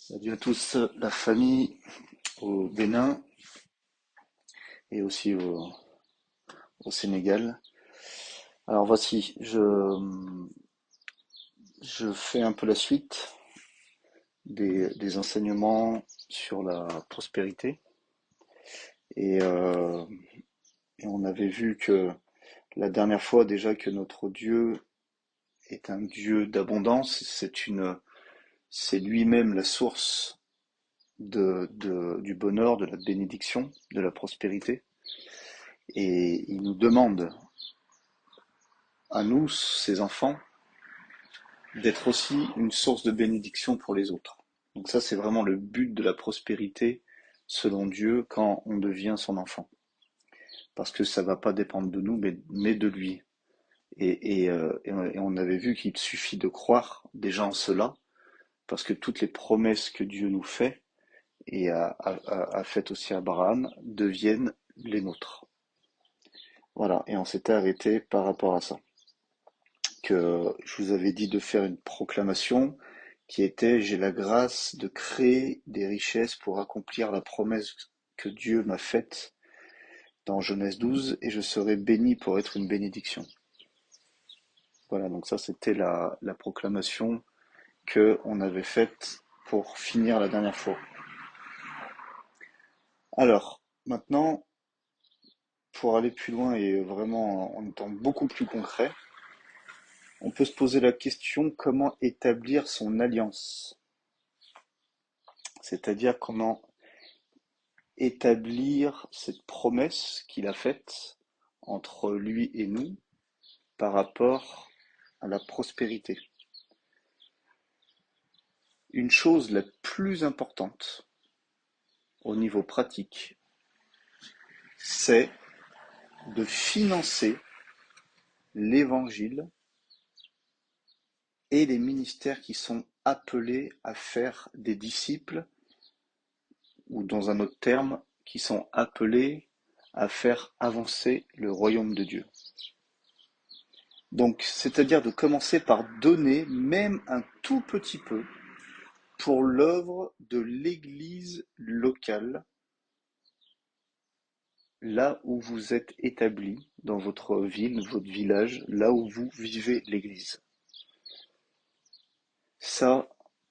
Salut à tous, la famille au Bénin et aussi au Sénégal. Alors voici, je fais un peu la suite des enseignements sur la prospérité et, euh, et on avait vu que la dernière fois déjà que notre Dieu est un Dieu d'abondance, c'est lui-même la source du bonheur, de la bénédiction, de la prospérité et il nous demande à nous, ses enfants, d'être aussi une source de bénédiction pour les autres. Donc ça, c'est vraiment le but de la prospérité selon Dieu quand on devient son enfant. Parce que ça va pas dépendre de nous, mais de lui. Et on avait vu qu'il suffit de croire déjà en cela, parce que toutes les promesses que Dieu nous fait, et a faites aussi à Abraham, deviennent les nôtres. Voilà, et on s'était arrêté par rapport à ça. Que je vous avais dit de faire une proclamation qui était: j'ai la grâce de créer des richesses pour accomplir la promesse que Dieu m'a faite dans Genèse 12 et je serai béni pour être une bénédiction. Voilà, donc ça c'était la proclamation que on avait faite pour finir la dernière fois. Alors, maintenant, pour aller plus loin et vraiment en étant beaucoup plus concret, on peut se poser la question: comment établir son alliance? C'est-à-dire comment établir cette promesse qu'il a faite entre lui et nous par rapport à la prospérité. Une chose la plus importante au niveau pratique, c'est de financer l'évangile et les ministères qui sont appelés à faire des disciples, ou dans un autre terme, qui sont appelés à faire avancer le royaume de Dieu. Donc, c'est-à-dire de commencer par donner même un tout petit peu pour l'œuvre de l'église locale, là où vous êtes établi, dans votre ville, votre village, là où vous vivez l'église. Ça,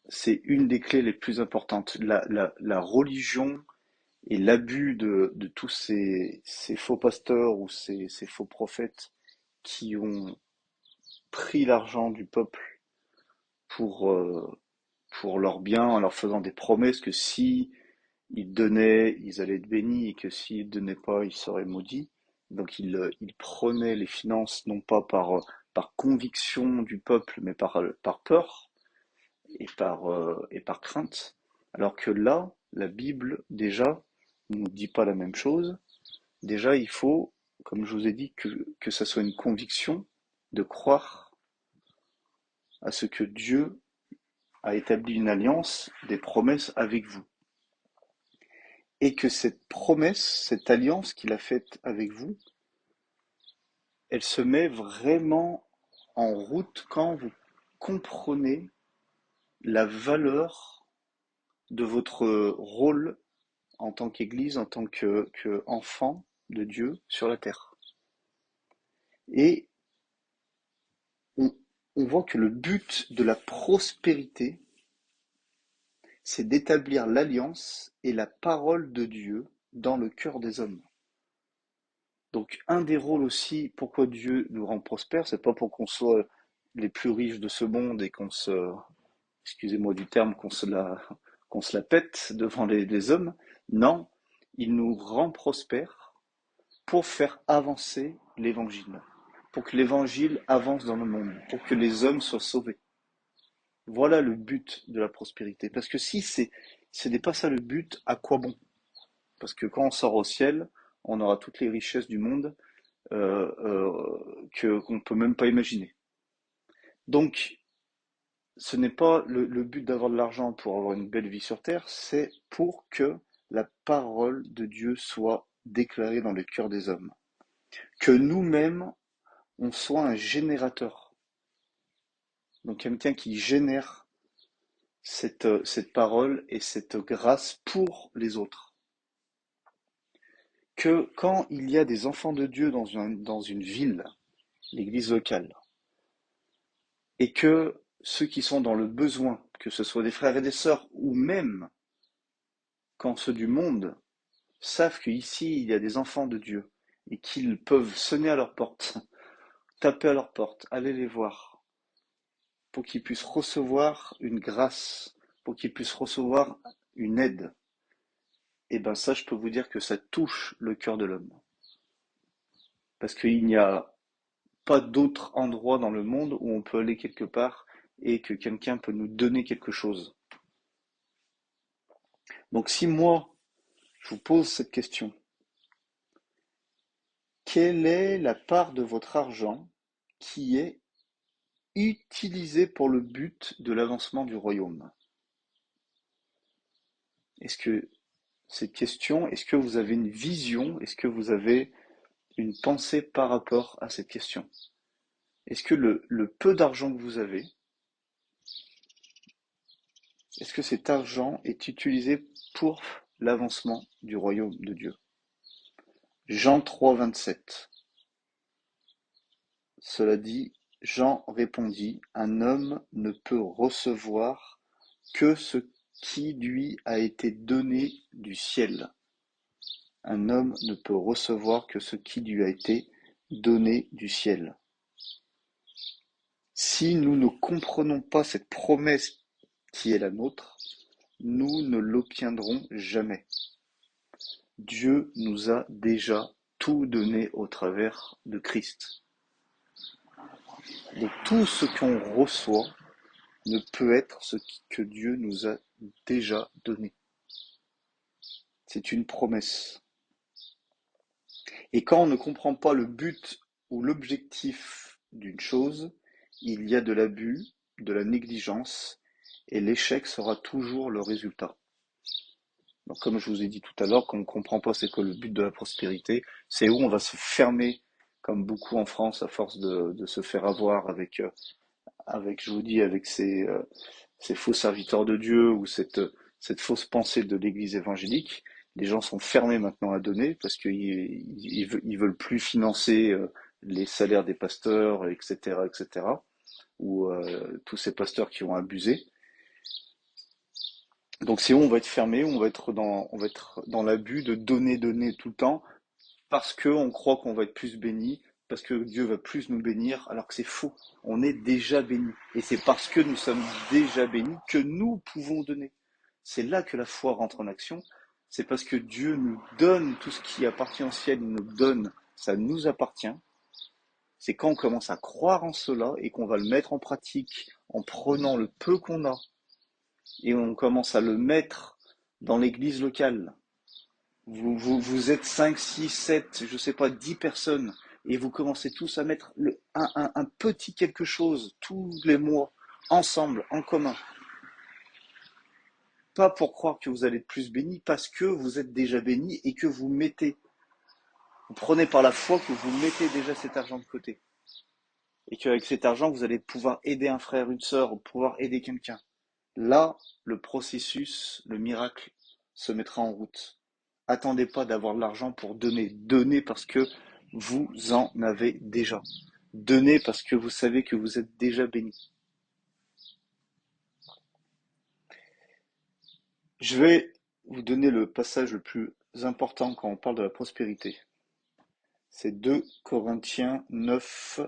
c'est une des clés les plus importantes. La religion et l'abus de tous ces faux pasteurs ou ces faux prophètes qui ont pris l'argent du peuple pour, euh, pour leur bien, en leur faisant des promesses que si ils donnaient, ils allaient être bénis, et que s'ils donnaient pas, ils seraient maudits. Donc ils prenaient les finances non pas par conviction du peuple, mais par peur et par crainte. Alors que là, la Bible, déjà, ne nous dit pas la même chose. Déjà, il faut, comme je vous ai dit, que ça soit une conviction de croire à ce que Dieu a établi une alliance, des promesses avec vous. Et que cette promesse, cette alliance qu'il a faite avec vous, elle se met vraiment en route quand vous comprenez la valeur de votre rôle en tant qu'Église, en tant que enfant de Dieu sur la terre. Et on, on voit que le but de la prospérité, c'est d'établir l'alliance et la parole de Dieu dans le cœur des hommes. Donc un des rôles aussi, pourquoi Dieu nous rend prospères, c'est pas pour qu'on soit les plus riches de ce monde et excusez-moi du terme, qu'on se la pète devant les hommes. Non, il nous rend prospères pour faire avancer l'évangile, pour que l'évangile avance dans le monde, pour que les hommes soient sauvés. Voilà le but de la prospérité. Parce que si ce n'est pas ça le but, à quoi bon? Parce que quand on sort au ciel, on aura toutes les richesses du monde qu'on ne peut même pas imaginer. Donc, ce n'est pas le but d'avoir de l'argent pour avoir une belle vie sur Terre, c'est pour que la parole de Dieu soit déclarée dans le cœur des hommes. Que nous-mêmes, on soit un générateur. Donc quelqu'un qui génère cette parole et cette grâce pour les autres. Que quand il y a des enfants de Dieu dans une ville, l'église locale, et que ceux qui sont dans le besoin, que ce soit des frères et des sœurs, ou même quand ceux du monde savent qu'ici il y a des enfants de Dieu, et qu'ils peuvent sonner à leur porte, taper à leur porte, aller les voir, pour qu'ils puissent recevoir une grâce, pour qu'ils puissent recevoir une aide, et ben ça, je peux vous dire que ça touche le cœur de l'homme. Parce qu'il n'y a pas d'autre endroit dans le monde où on peut aller quelque part et que quelqu'un peut nous donner quelque chose. Donc si moi, je vous pose cette question, quelle est la part de votre argent qui est utilisée pour le but de l'avancement du royaume? Est-ce que cette question, est-ce que vous avez une vision, est-ce que vous avez une pensée par rapport à cette question? Est-ce que le peu d'argent que vous avez, est-ce que cet argent est utilisé pour l'avancement du royaume de Dieu? Jean 3, 27. Cela dit, Jean répondit, un homme ne peut recevoir que ce qui lui a été donné du ciel. Un homme ne peut recevoir que ce qui lui a été donné du ciel. Si nous ne comprenons pas cette promesse qui est la nôtre, nous ne l'obtiendrons jamais. Dieu nous a déjà tout donné au travers de Christ. Donc tout ce qu'on reçoit ne peut être ce que Dieu nous a déjà donné. C'est une promesse. Et quand on ne comprend pas le but ou l'objectif d'une chose, il y a de l'abus, de la négligence, et l'échec sera toujours le résultat. Donc, comme je vous ai dit tout à l'heure, quand on ne comprend pas c'est quoi le but de la prospérité, c'est où on va se fermer, comme beaucoup en France, à force de se faire avoir avec, je vous dis, avec ces faux serviteurs de Dieu ou cette fausse pensée de l'Église évangélique. Les gens sont fermés maintenant à donner parce qu'ils veulent plus financer les salaires des pasteurs, etc., etc., ou tous ces pasteurs qui ont abusé. Donc c'est où on va être fermé, on va être dans l'abus de donner, donner tout le temps, parce qu'on croit qu'on va être plus béni, parce que Dieu va plus nous bénir, alors que c'est faux. On est déjà béni. Et c'est parce que nous sommes déjà bénis que nous pouvons donner. C'est là que la foi rentre en action. C'est parce que Dieu nous donne tout ce qui appartient au ciel, il nous donne, ça nous appartient. C'est quand on commence à croire en cela et qu'on va le mettre en pratique en prenant le peu qu'on a et on commence à le mettre dans l'église locale. Vous êtes 5, 6, 7, je sais pas, 10 personnes, et vous commencez tous à mettre un petit quelque chose tous les mois, ensemble, en commun. Pas pour croire que vous allez être plus bénis, parce que vous êtes déjà bénis et que vous mettez, vous prenez par la foi que vous mettez déjà cet argent de côté. Et qu'avec cet argent, vous allez pouvoir aider un frère, une sœur, ou pouvoir aider quelqu'un. Là, le processus, le miracle se mettra en route. Attendez pas d'avoir de l'argent pour donner. Donnez parce que vous en avez déjà. Donnez parce que vous savez que vous êtes déjà béni. Je vais vous donner le passage le plus important quand on parle de la prospérité. C'est 2 Corinthiens 9,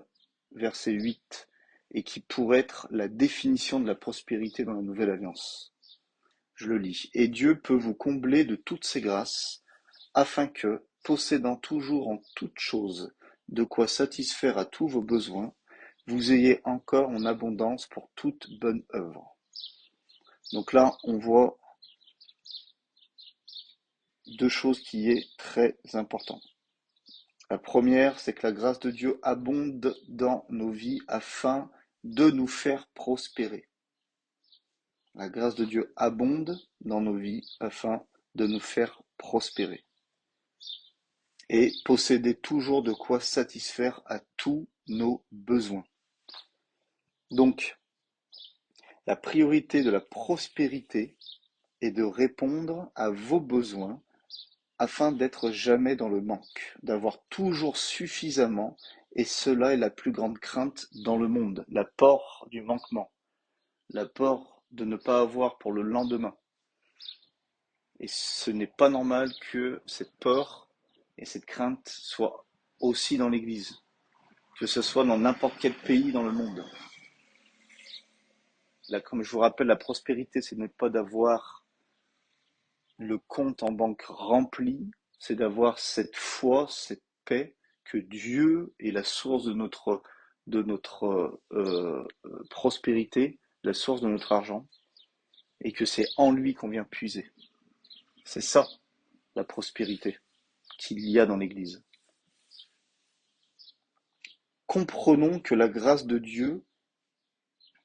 verset 8, et qui pourrait être la définition de la prospérité dans la Nouvelle Alliance. Je le lis. Et Dieu peut vous combler de toutes ses grâces, afin que, possédant toujours en toutes choses de quoi satisfaire à tous vos besoins, vous ayez encore en abondance pour toute bonne œuvre. Donc là, on voit deux choses qui est très important. La première, c'est que la grâce de Dieu abonde dans nos vies afin de nous faire prospérer. La grâce de Dieu abonde dans nos vies afin de nous faire prospérer. Et posséder toujours de quoi satisfaire à tous nos besoins. Donc, La priorité de la prospérité est de répondre à vos besoins afin d'être jamais dans le manque, d'avoir toujours suffisamment, et cela est la plus grande crainte dans le monde, la peur du manquement, la peur de ne pas avoir pour le lendemain. Et ce n'est pas normal que cette peur et cette crainte soient aussi dans l'Église, que ce soit dans n'importe quel pays dans le monde. Là, comme je vous rappelle, la prospérité, ce n'est pas d'avoir le compte en banque rempli, c'est d'avoir cette foi, cette paix, que Dieu est la source de notre prospérité, la source de notre argent, et que c'est en lui qu'on vient puiser. C'est ça, la prospérité qu'il y a dans l'Église. Comprenons que la grâce de Dieu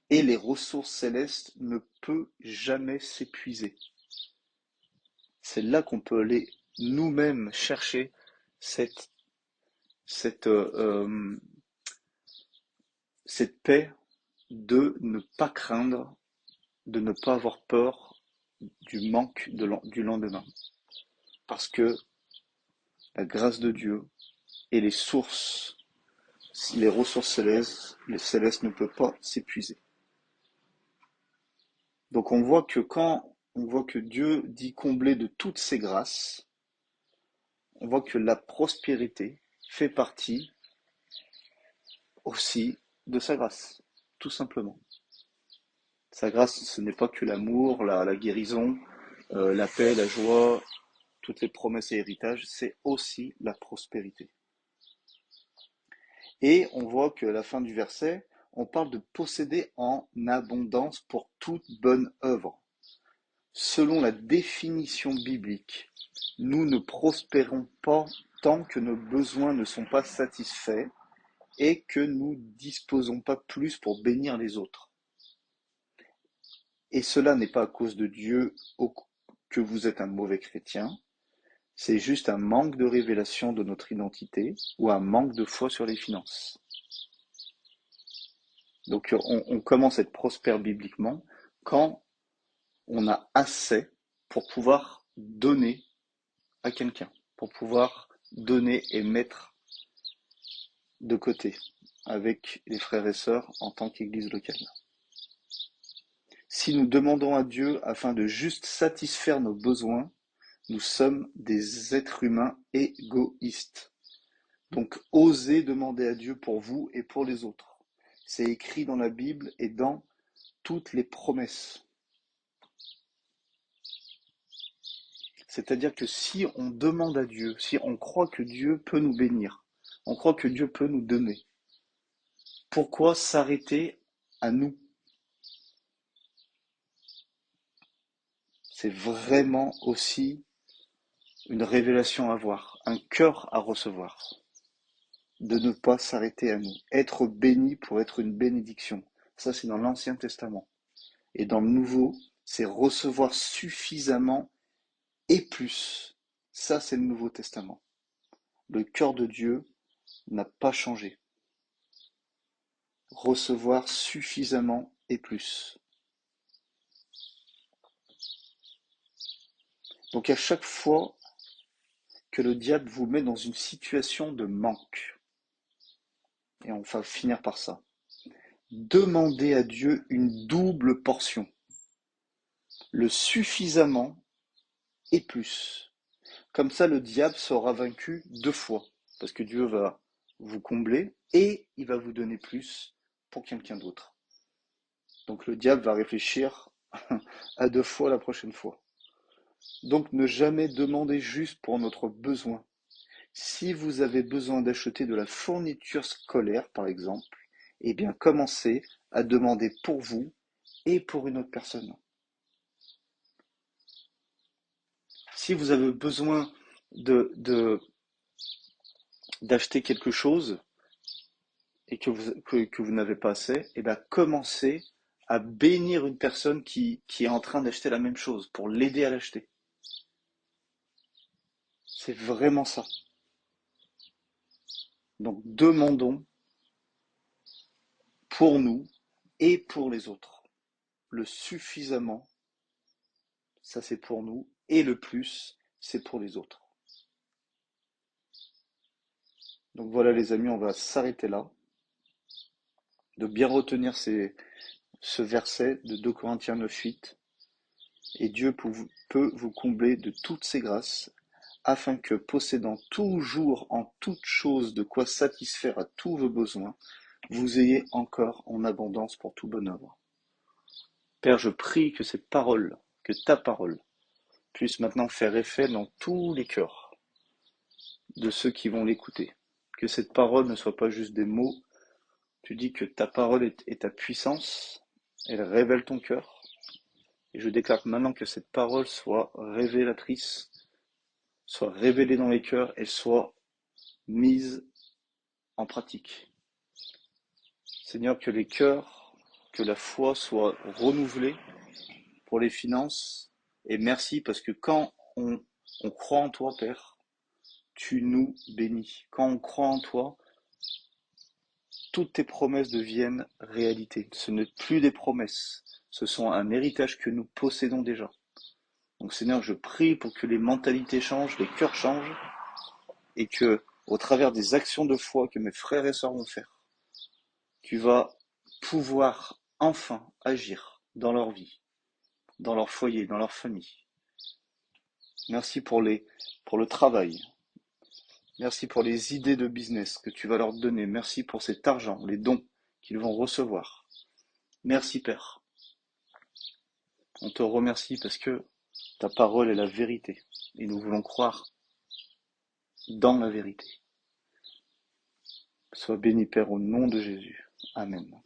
et les ressources célestes ne peut jamais s'épuiser. C'est là qu'on peut aller nous-mêmes chercher cette, cette, euh, cette paix de ne pas craindre, de ne pas avoir peur du manque du lendemain. Parce que la grâce de Dieu et les ressources célestes, les célestes ne peuvent pas s'épuiser. Donc on voit que Dieu dit combler de toutes ses grâces, on voit que la prospérité fait partie aussi de sa grâce, tout simplement. Sa grâce, ce n'est pas que l'amour, la guérison, la paix, la joie, toutes les promesses et héritages, c'est aussi la prospérité. Et on voit qu'à la fin du verset, on parle de posséder en abondance pour toute bonne œuvre. Selon la définition biblique, nous ne prospérons pas tant que nos besoins ne sont pas satisfaits et que nous disposons pas plus pour bénir les autres. Et cela n'est pas à cause de Dieu que vous êtes un mauvais chrétien, c'est juste un manque de révélation de notre identité ou un manque de foi sur les finances. Donc on commence à être prospère bibliquement quand on a assez pour pouvoir donner à quelqu'un, pour pouvoir donner et mettre de côté avec les frères et sœurs en tant qu'Église locale. Si nous demandons à Dieu afin de juste satisfaire nos besoins, nous sommes des êtres humains égoïstes. Donc osez demander à Dieu pour vous et pour les autres. C'est écrit dans la Bible et dans toutes les promesses. C'est-à-dire que si on demande à Dieu, si on croit que Dieu peut nous bénir, on croit que Dieu peut nous donner, pourquoi s'arrêter à nous? C'est vraiment aussi une révélation à avoir, un cœur à recevoir, de ne pas s'arrêter à nous. Être béni pour être une bénédiction. Ça, c'est dans l'Ancien Testament. Et dans le Nouveau, c'est recevoir suffisamment et plus. Ça, c'est le Nouveau Testament. Le cœur de Dieu n'a pas changé. Recevoir suffisamment et plus. Donc à chaque fois que le diable vous met dans une situation de manque, et on va finir par ça, demandez à Dieu une double portion, le suffisamment et plus. Comme ça, le diable sera vaincu 2 fois, parce que Dieu va vous combler et il va vous donner plus pour quelqu'un d'autre. Donc le diable va réfléchir à 2 fois la prochaine fois. Donc ne jamais demander juste pour notre besoin. Si vous avez besoin d'acheter de la fourniture scolaire, par exemple, eh bien commencez à demander pour vous et pour une autre personne. Si vous avez besoin d'acheter quelque chose et que vous n'avez pas assez, eh bien commencez à bénir une personne qui est en train d'acheter la même chose pour l'aider à l'acheter. C'est vraiment ça. Donc demandons pour nous et pour les autres. le suffisamment, ça c'est pour nous, et le plus, c'est pour les autres. Donc voilà les amis, on va s'arrêter là, de bien retenir ce verset de 2 Corinthiens 9:8, et Dieu peut vous combler de toutes ses grâces, afin que, possédant toujours en toute chose de quoi satisfaire à tous vos besoins, vous ayez encore en abondance pour tout bonne œuvre. Père, je prie que cette parole, que ta parole, puisse maintenant faire effet dans tous les cœurs de ceux qui vont l'écouter. Que cette parole ne soit pas juste des mots. Tu dis que ta parole est ta puissance, elle révèle ton cœur. Et je déclare maintenant que cette parole soit révélatrice, soit révélée dans les cœurs et soit mise en pratique. Seigneur, que les cœurs, que la foi soit renouvelée pour les finances. Et merci parce que quand on croit en toi, Père, tu nous bénis. Quand on croit en toi, toutes tes promesses deviennent réalité. Ce n'est plus des promesses, ce sont un héritage que nous possédons déjà. Donc Seigneur, je prie pour que les mentalités changent, les cœurs changent, et que, au travers des actions de foi que mes frères et sœurs vont faire, tu vas pouvoir enfin agir dans leur vie, dans leur foyer, dans leur famille. Merci pour le travail. Merci pour les idées de business que tu vas leur donner. Merci pour cet argent, les dons qu'ils vont recevoir. Merci Père. On te remercie parce que ta parole est la vérité et nous voulons croire dans la vérité. Sois béni Père au nom de Jésus. Amen.